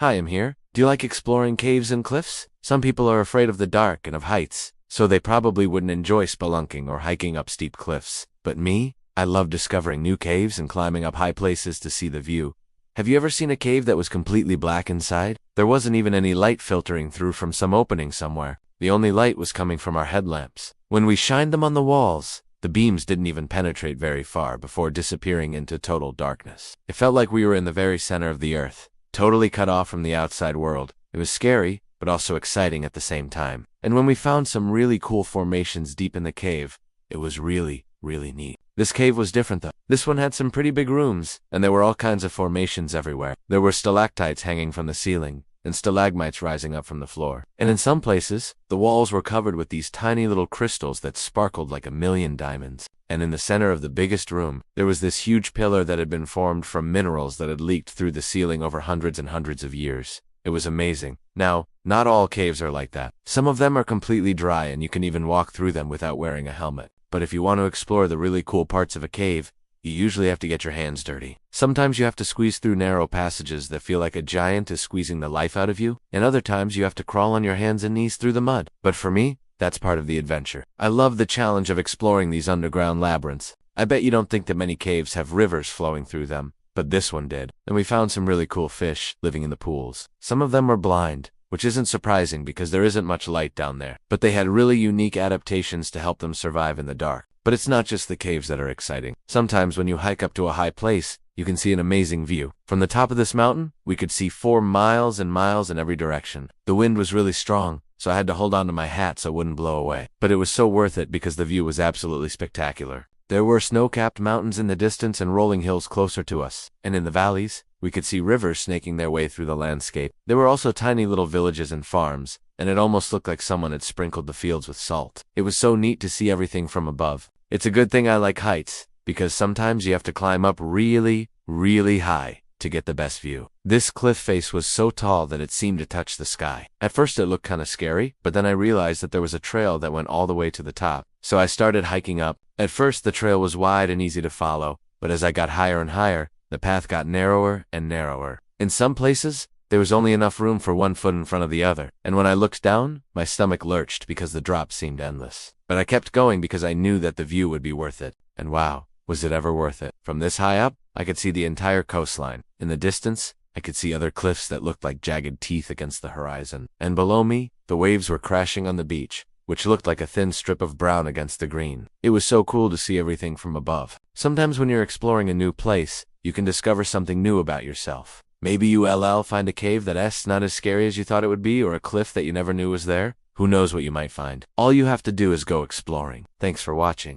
Hi, I'm here. Do you like exploring caves and cliffs? Some people are afraid of the dark and of heights, so they probably wouldn't enjoy spelunking or hiking up steep cliffs. But me? I love discovering new caves and climbing up high places to see the view. Have you ever seen a cave that was completely black inside? There wasn't even any light filtering through from some opening somewhere. The only light was coming from our headlamps. When we shined them on the walls, the beams didn't even penetrate very far before disappearing into total darkness. It felt like we were in the very center of the earth, totally cut off from the outside world. It was scary, but also exciting at the same time. And when we found some really cool formations deep in the cave, it was really neat. This cave was different though. This one had some pretty big rooms, and there were all kinds of formations everywhere. There were stalactites hanging from the ceiling, and stalagmites rising up from the floor. And in some places, the walls were covered with these tiny little crystals that sparkled like a million diamonds. And in the center of the biggest room, there was this huge pillar that had been formed from minerals that had leaked through the ceiling over hundreds and hundreds of years. It was amazing. Now, not all caves are like that. Some of them are completely dry and you can even walk through them without wearing a helmet. But if you want to explore the really cool parts of a cave, you usually have to get your hands dirty. Sometimes you have to squeeze through narrow passages that feel like a giant is squeezing the life out of you, and other times you have to crawl on your hands and knees through the mud. But for me, that's part of the adventure. I love the challenge of exploring these underground labyrinths. I bet you don't think that many caves have rivers flowing through them, but this one did. And we found some really cool fish living in the pools. Some of them were blind, which isn't surprising because there isn't much light down there. But they had really unique adaptations to help them survive in the dark. But it's not just the caves that are exciting. Sometimes when you hike up to a high place, you can see an amazing view. From the top of this mountain, we could see 4 miles and miles in every direction. The wind was really strong, so I had to hold on to my hat so it wouldn't blow away. But it was so worth it because the view was absolutely spectacular. There were snow-capped mountains in the distance and rolling hills closer to us. And in the valleys, we could see rivers snaking their way through the landscape. There were also tiny little villages and farms, and it almost looked like someone had sprinkled the fields with salt. It was so neat to see everything from above. It's a good thing I like heights, because sometimes you have to climb up really high to get the best view. This cliff face was so tall that it seemed to touch the sky. At first it looked kind of scary, but then I realized that there was a trail that went all the way to the top. So I started hiking up. At first the trail was wide and easy to follow, but as I got higher and higher, the path got narrower and narrower. In some places, there was only enough room for one foot in front of the other, and when I looked down, my stomach lurched because the drop seemed endless. But I kept going because I knew that the view would be worth it. And wow, was it ever worth it? From this high up, I could see the entire coastline. In the distance, I could see other cliffs that looked like jagged teeth against the horizon. And below me, the waves were crashing on the beach, which looked like a thin strip of brown against the green. It was so cool to see everything from above. Sometimes when you're exploring a new place, you can discover something new about yourself. Maybe you find a cave that's not as scary as you thought it would be, or a cliff that you never knew was there. Who knows what you might find? All you have to do is go exploring. Thanks for watching.